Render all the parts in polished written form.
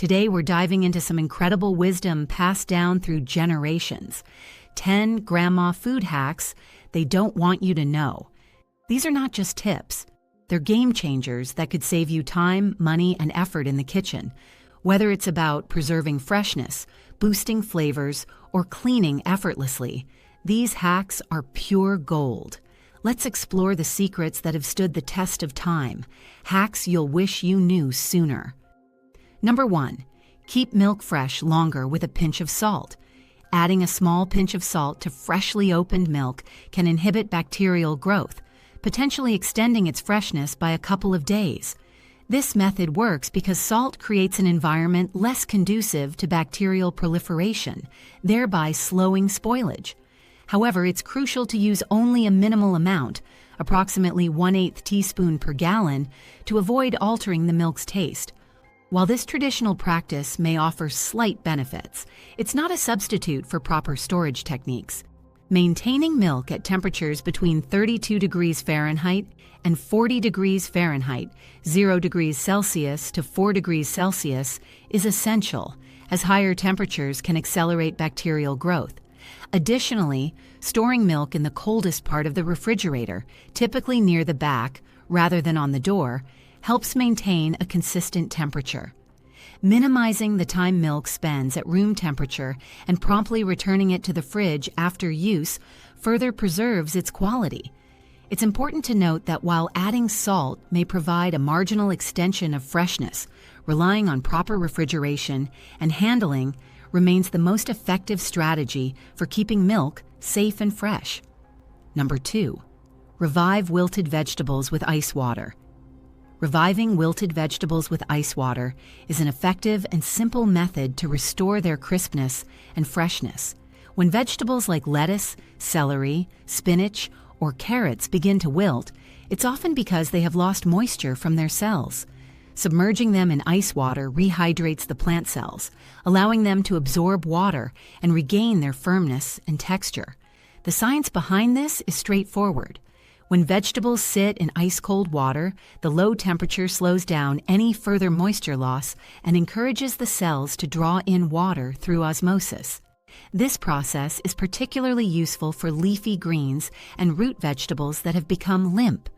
Today we're diving into some incredible wisdom passed down through generations. 10 grandma food hacks they don't want you to know. These are not just tips. They're game changers that could save you time, money, and effort in the kitchen. Whether it's about preserving freshness, boosting flavors, or cleaning effortlessly, these hacks are pure gold. Let's explore the secrets that have stood the test of time. Hacks you'll wish you knew sooner. Number 1. Keep milk fresh longer with a pinch of salt. Adding a small pinch of salt to freshly opened milk can inhibit bacterial growth, potentially extending its freshness by a couple of days. This method works because salt creates an environment less conducive to bacterial proliferation, thereby slowing spoilage. However, it's crucial to use only a minimal amount, approximately 1/8 teaspoon per gallon, to avoid altering the milk's taste. While this traditional practice may offer slight benefits, it's not a substitute for proper storage techniques. Maintaining milk at temperatures between 32 degrees Fahrenheit and 40 degrees Fahrenheit, 0 degrees Celsius to 4 degrees Celsius, is essential, as higher temperatures can accelerate bacterial growth. Additionally, storing milk in the coldest part of the refrigerator, typically near the back rather than on the door, helps maintain a consistent temperature. Minimizing the time milk spends at room temperature and promptly returning it to the fridge after use further preserves its quality. It's important to note that while adding salt may provide a marginal extension of freshness, relying on proper refrigeration and handling remains the most effective strategy for keeping milk safe and fresh. Number 2. Revive wilted vegetables with ice water. Reviving wilted vegetables with ice water is an effective and simple method to restore their crispness and freshness. When vegetables like lettuce, celery, spinach, or carrots begin to wilt, it's often because they have lost moisture from their cells. Submerging them in ice water rehydrates the plant cells, allowing them to absorb water and regain their firmness and texture. The science behind this is straightforward. When vegetables sit in ice-cold water, the low temperature slows down any further moisture loss and encourages the cells to draw in water through osmosis. This process is particularly useful for leafy greens and root vegetables that have become limp.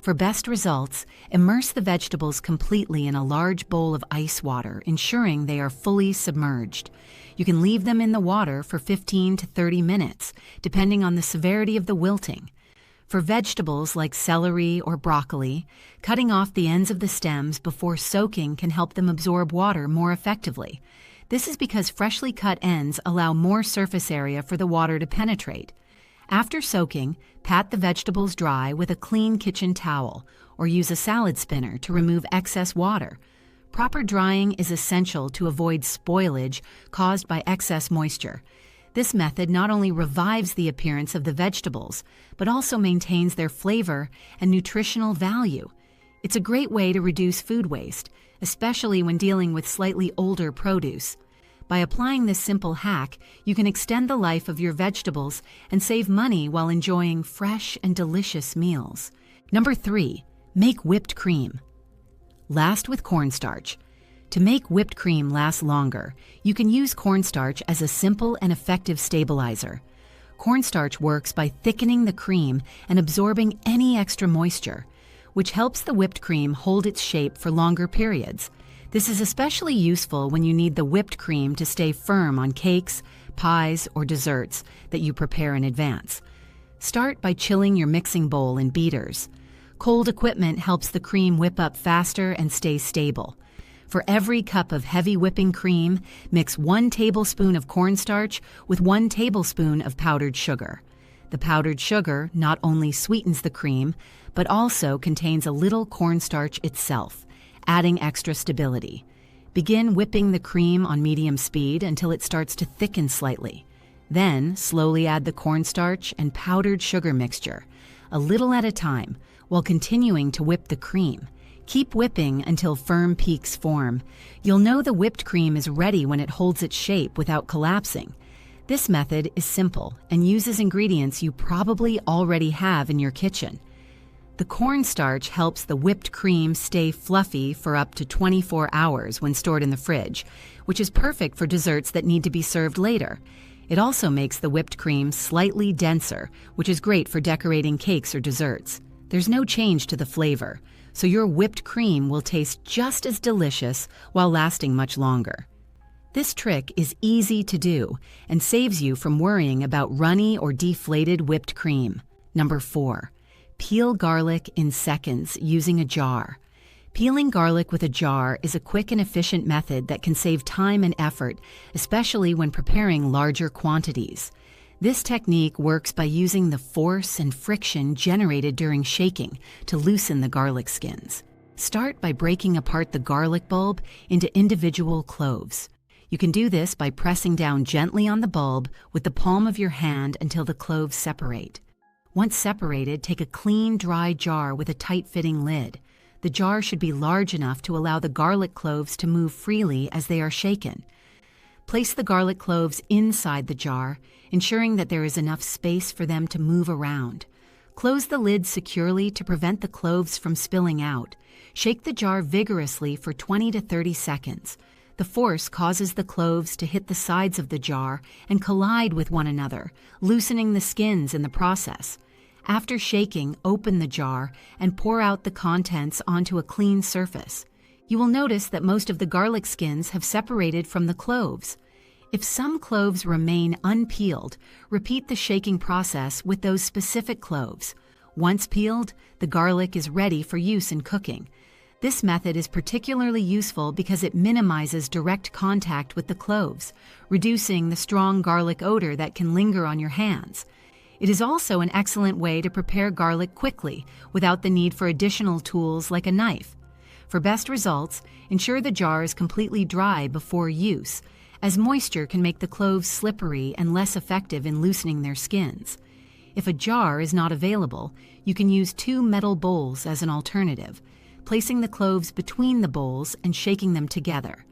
For best results, immerse the vegetables completely in a large bowl of ice water, ensuring they are fully submerged. You can leave them in the water for 15 to 30 minutes, depending on the severity of the wilting. For vegetables like celery or broccoli, cutting off the ends of the stems before soaking can help them absorb water more effectively. This is because freshly cut ends allow more surface area for the water to penetrate. After soaking, pat the vegetables dry with a clean kitchen towel or use a salad spinner to remove excess water. Proper drying is essential to avoid spoilage caused by excess moisture. This method not only revives the appearance of the vegetables, but also maintains their flavor and nutritional value. It's a great way to reduce food waste, especially when dealing with slightly older produce. By applying this simple hack, you can extend the life of your vegetables and save money while enjoying fresh and delicious meals. Number 3. Make whipped cream. Last with cornstarch. To make whipped cream last longer, you can use cornstarch as a simple and effective stabilizer. Cornstarch works by thickening the cream and absorbing any extra moisture, which helps the whipped cream hold its shape for longer periods. This is especially useful when you need the whipped cream to stay firm on cakes, pies, or desserts that you prepare in advance. Start by chilling your mixing bowl in beaters. Cold equipment helps the cream whip up faster and stay stable. For every cup of heavy whipping cream, mix 1 tablespoon of cornstarch with 1 tablespoon of powdered sugar. The powdered sugar not only sweetens the cream, but also contains a little cornstarch itself, adding extra stability. Begin whipping the cream on medium speed until it starts to thicken slightly. Then, slowly add the cornstarch and powdered sugar mixture, a little at a time, while continuing to whip the cream. Keep whipping until firm peaks form. You'll know the whipped cream is ready when it holds its shape without collapsing. This method is simple and uses ingredients you probably already have in your kitchen. The cornstarch helps the whipped cream stay fluffy for up to 24 hours when stored in the fridge, which is perfect for desserts that need to be served later. It also makes the whipped cream slightly denser, which is great for decorating cakes or desserts. There's no change to the flavor, so your whipped cream will taste just as delicious while lasting much longer. This trick is easy to do and saves you from worrying about runny or deflated whipped cream. Number 4. Peel garlic in seconds using a jar. Peeling garlic with a jar is a quick and efficient method that can save time and effort, especially when preparing larger quantities. This technique works by using the force and friction generated during shaking to loosen the garlic skins. Start by breaking apart the garlic bulb into individual cloves. You can do this by pressing down gently on the bulb with the palm of your hand until the cloves separate. Once separated, take a clean, dry jar with a tight-fitting lid. The jar should be large enough to allow the garlic cloves to move freely as they are shaken. Place the garlic cloves inside the jar, ensuring that there is enough space for them to move around. Close the lid securely to prevent the cloves from spilling out. Shake the jar vigorously for 20 to 30 seconds. The force causes the cloves to hit the sides of the jar and collide with one another, loosening the skins in the process. After shaking, open the jar and pour out the contents onto a clean surface. You will notice that most of the garlic skins have separated from the cloves. If some cloves remain unpeeled, repeat the shaking process with those specific cloves. Once peeled, the garlic is ready for use in cooking. This method is particularly useful because it minimizes direct contact with the cloves, reducing the strong garlic odor that can linger on your hands. It is also an excellent way to prepare garlic quickly without the need for additional tools like a knife. For best results, ensure the jar is completely dry before use, as moisture can make the cloves slippery and less effective in loosening their skins. If a jar is not available, you can use 2 metal bowls as an alternative, placing the cloves between the bowls and shaking them together.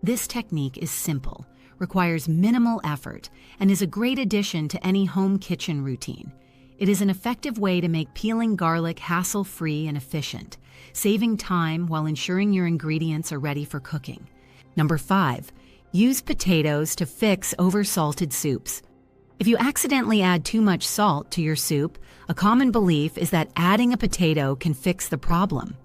This technique is simple, requires minimal effort, and is a great addition to any home kitchen routine. It is an effective way to make peeling garlic hassle-free and efficient, saving time while ensuring your ingredients are ready for cooking. Number 5. Use potatoes to fix oversalted soups. If you accidentally add too much salt to your soup, a common belief is that adding a potato can fix the problem.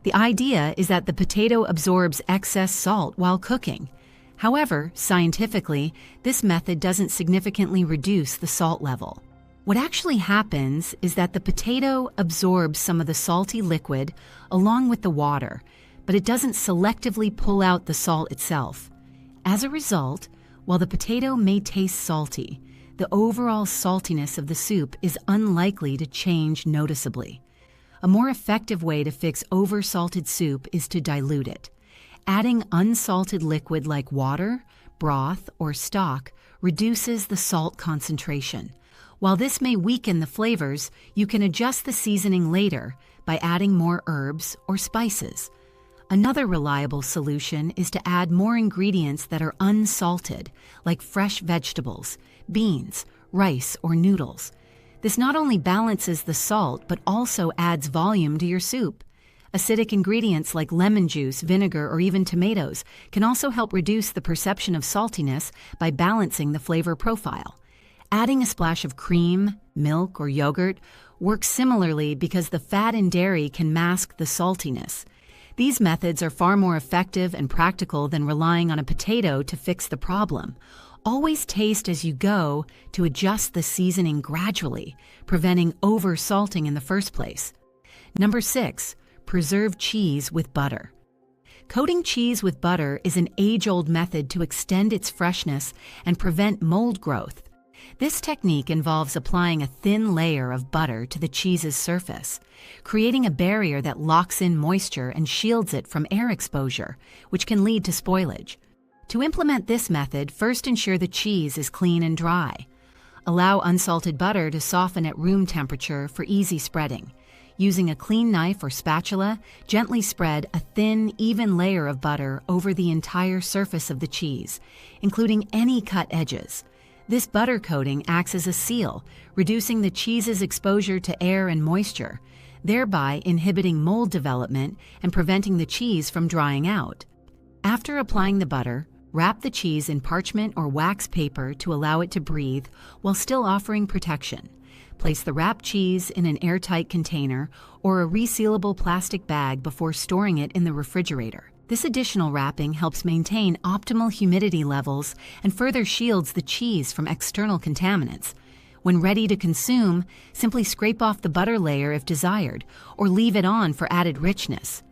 The idea is that the potato absorbs excess salt while cooking. However, scientifically, this method doesn't significantly reduce the salt level. What actually happens is that the potato absorbs some of the salty liquid along with the water, but it doesn't selectively pull out the salt itself. As a result, while the potato may taste salty, the overall saltiness of the soup is unlikely to change noticeably. A more effective way to fix oversalted soup is to dilute it. Adding unsalted liquid like water, broth, or stock reduces the salt concentration. While this may weaken the flavors, you can adjust the seasoning later by adding more herbs or spices. Another reliable solution is to add more ingredients that are unsalted, like fresh vegetables, beans, rice, or noodles. This not only balances the salt, but also adds volume to your soup. Acidic ingredients like lemon juice, vinegar, or even tomatoes can also help reduce the perception of saltiness by balancing the flavor profile. Adding a splash of cream, milk, or yogurt works similarly because the fat in dairy can mask the saltiness. These methods are far more effective and practical than relying on a potato to fix the problem. Always taste as you go to adjust the seasoning gradually, preventing over-salting in the first place. Number 6. Preserve cheese with butter. Coating cheese with butter is an age-old method to extend its freshness and prevent mold growth. This technique involves applying a thin layer of butter to the cheese's surface, creating a barrier that locks in moisture and shields it from air exposure, which can lead to spoilage. To implement this method, first ensure the cheese is clean and dry. Allow unsalted butter to soften at room temperature for easy spreading. Using a clean knife or spatula, gently spread a thin, even layer of butter over the entire surface of the cheese, including any cut edges. This butter coating acts as a seal, reducing the cheese's exposure to air and moisture. thereby inhibiting mold development and preventing the cheese from drying out. After applying the butter, wrap the cheese in parchment or wax paper to allow it to breathe while still offering protection. Place the wrapped cheese in an airtight container or a resealable plastic bag before storing it in the refrigerator. This additional wrapping helps maintain optimal humidity levels and further shields the cheese from external contaminants. When ready to consume, simply scrape off the butter layer if desired, or leave it on for added richness.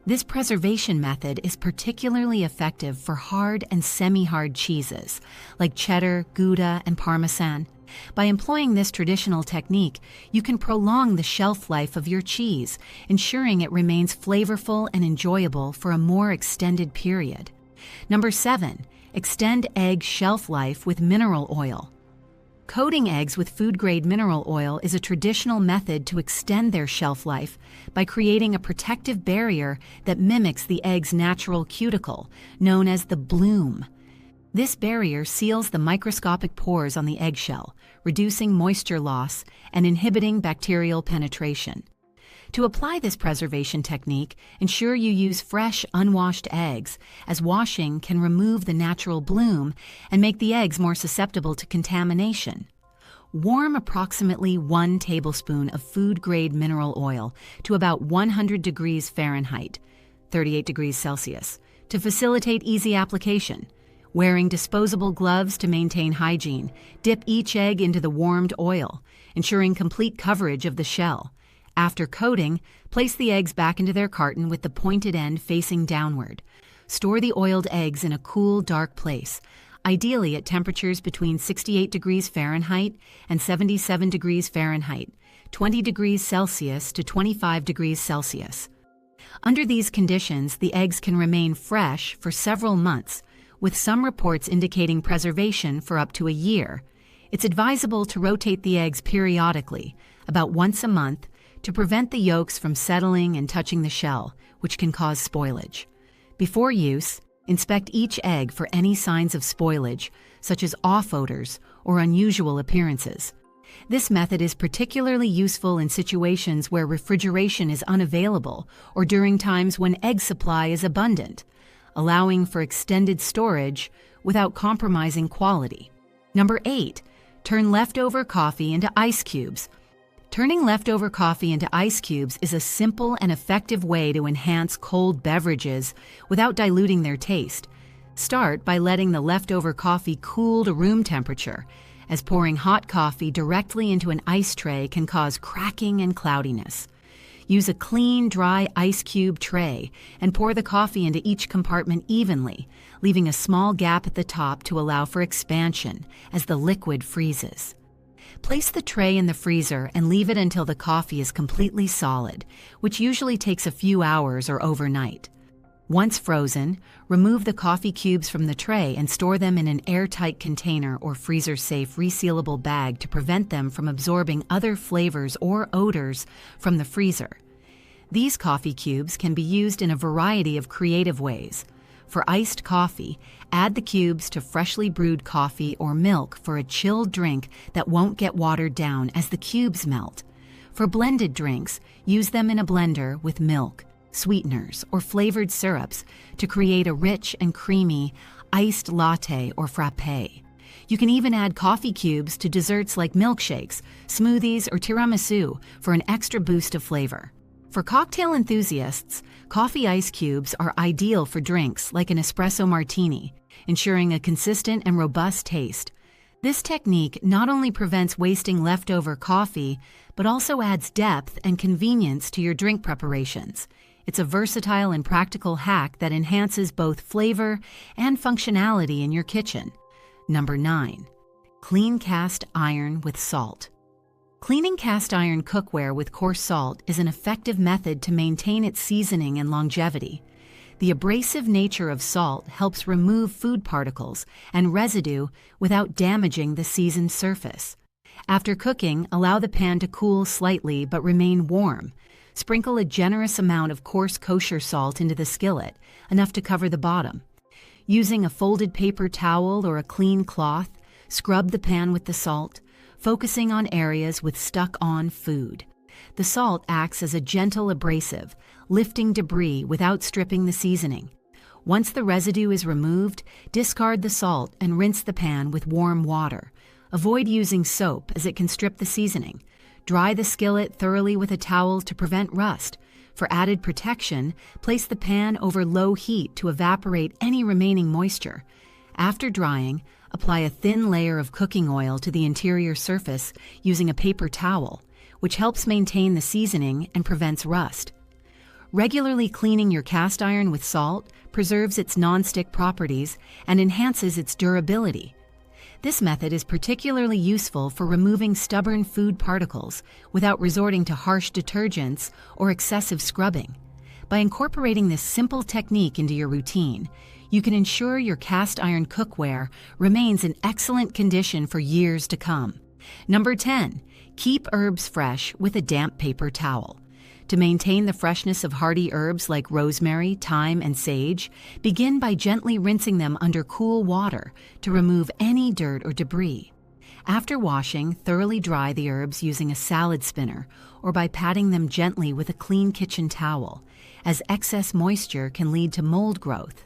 This preservation method is particularly effective for hard and semi-hard cheeses, like cheddar, Gouda, and Parmesan. By employing this traditional technique, you can prolong the shelf life of your cheese, ensuring it remains flavorful and enjoyable for a more extended period. Number 7, extend egg shelf life with mineral oil. Coating eggs with food-grade mineral oil is a traditional method to extend their shelf life by creating a protective barrier that mimics the egg's natural cuticle, known as the bloom. This barrier seals the microscopic pores on the eggshell, reducing moisture loss and inhibiting bacterial penetration. To apply this preservation technique, ensure you use fresh, unwashed eggs, as washing can remove the natural bloom and make the eggs more susceptible to contamination. Warm approximately 1 tablespoon of food-grade mineral oil to about 100 degrees Fahrenheit, 38 degrees Celsius, to facilitate easy application. Wearing disposable gloves to maintain hygiene, dip each egg into the warmed oil, ensuring complete coverage of the shell. After coating, place the eggs back into their carton with the pointed end facing downward. Store the oiled eggs in a cool, dark place, ideally at temperatures between 68 degrees Fahrenheit and 77 degrees Fahrenheit, 20 degrees Celsius to 25 degrees Celsius. Under these conditions, the eggs can remain fresh for several months, with some reports indicating preservation for up to a year. It's advisable to rotate the eggs periodically, about once a month, to prevent the yolks from settling and touching the shell, which can cause spoilage. Before use, inspect each egg for any signs of spoilage, such as off odors or unusual appearances. This method is particularly useful in situations where refrigeration is unavailable or during times when egg supply is abundant, allowing for extended storage without compromising quality. Number 8, turn leftover coffee into ice cubes. Turning leftover coffee into ice cubes is a simple and effective way to enhance cold beverages without diluting their taste. Start by letting the leftover coffee cool to room temperature, as pouring hot coffee directly into an ice tray can cause cracking and cloudiness. Use a clean, dry ice cube tray and pour the coffee into each compartment evenly, leaving a small gap at the top to allow for expansion as the liquid freezes. Place the tray in the freezer and leave it until the coffee is completely solid, which usually takes a few hours or overnight. Once frozen, remove the coffee cubes from the tray and store them in an airtight container or freezer-safe resealable bag to prevent them from absorbing other flavors or odors from the freezer. These coffee cubes can be used in a variety of creative ways. For iced coffee, add the cubes to freshly brewed coffee or milk for a chilled drink that won't get watered down as the cubes melt. For blended drinks, use them in a blender with milk, sweeteners, or flavored syrups to create a rich and creamy iced latte or frappé. You can even add coffee cubes to desserts like milkshakes, smoothies, or tiramisu for an extra boost of flavor. For cocktail enthusiasts, coffee ice cubes are ideal for drinks like an espresso martini, ensuring a consistent and robust taste. This technique not only prevents wasting leftover coffee, but also adds depth and convenience to your drink preparations. It's a versatile and practical hack that enhances both flavor and functionality in your kitchen. Number 9, clean cast iron with salt. Cleaning cast iron cookware with coarse salt is an effective method to maintain its seasoning and longevity. The abrasive nature of salt helps remove food particles and residue without damaging the seasoned surface. After cooking, allow the pan to cool slightly but remain warm. Sprinkle a generous amount of coarse kosher salt into the skillet, enough to cover the bottom. Using a folded paper towel or a clean cloth, scrub the pan with the salt, focusing on areas with stuck-on food. The salt acts as a gentle abrasive, lifting debris without stripping the seasoning. Once the residue is removed, discard the salt and rinse the pan with warm water. Avoid using soap as it can strip the seasoning. Dry the skillet thoroughly with a towel to prevent rust. For added protection, place the pan over low heat to evaporate any remaining moisture. After drying, apply a thin layer of cooking oil to the interior surface using a paper towel, which helps maintain the seasoning and prevents rust. Regularly cleaning your cast iron with salt preserves its non-stick properties and enhances its durability. This method is particularly useful for removing stubborn food particles without resorting to harsh detergents or excessive scrubbing. By incorporating this simple technique into your routine, you can ensure your cast iron cookware remains in excellent condition for years to come. Number 10. Keep herbs fresh with a damp paper towel. To maintain the freshness of hardy herbs like rosemary, thyme, and sage, begin by gently rinsing them under cool water to remove any dirt or debris. After washing, thoroughly dry the herbs using a salad spinner or by patting them gently with a clean kitchen towel, as excess moisture can lead to mold growth.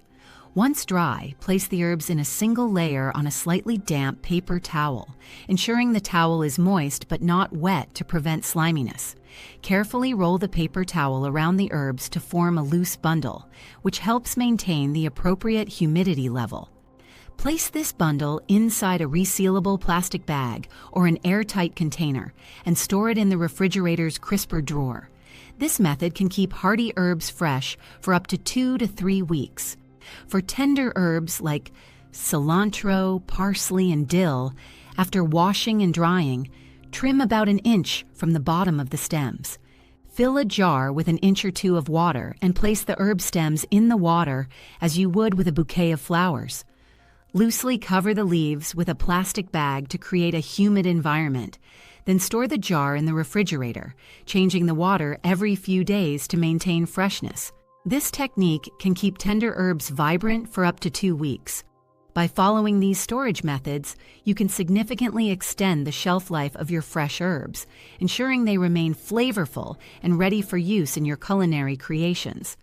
Once dry, place the herbs in a single layer on a slightly damp paper towel, ensuring the towel is moist but not wet to prevent sliminess. Carefully roll the paper towel around the herbs to form a loose bundle, which helps maintain the appropriate humidity level. Place this bundle inside a resealable plastic bag or an airtight container and store it in the refrigerator's crisper drawer. This method can keep hardy herbs fresh for up to 2 to 3 weeks. For tender herbs like cilantro, parsley, and dill, after washing and drying, trim about an inch from the bottom of the stems. Fill a jar with an inch or two of water and place the herb stems in the water as you would with a bouquet of flowers. Loosely cover the leaves with a plastic bag to create a humid environment. Then store the jar in the refrigerator, changing the water every few days to maintain freshness. This technique can keep tender herbs vibrant for up to 2 weeks. By following these storage methods, you can significantly extend the shelf life of your fresh herbs, ensuring they remain flavorful and ready for use in your culinary creations.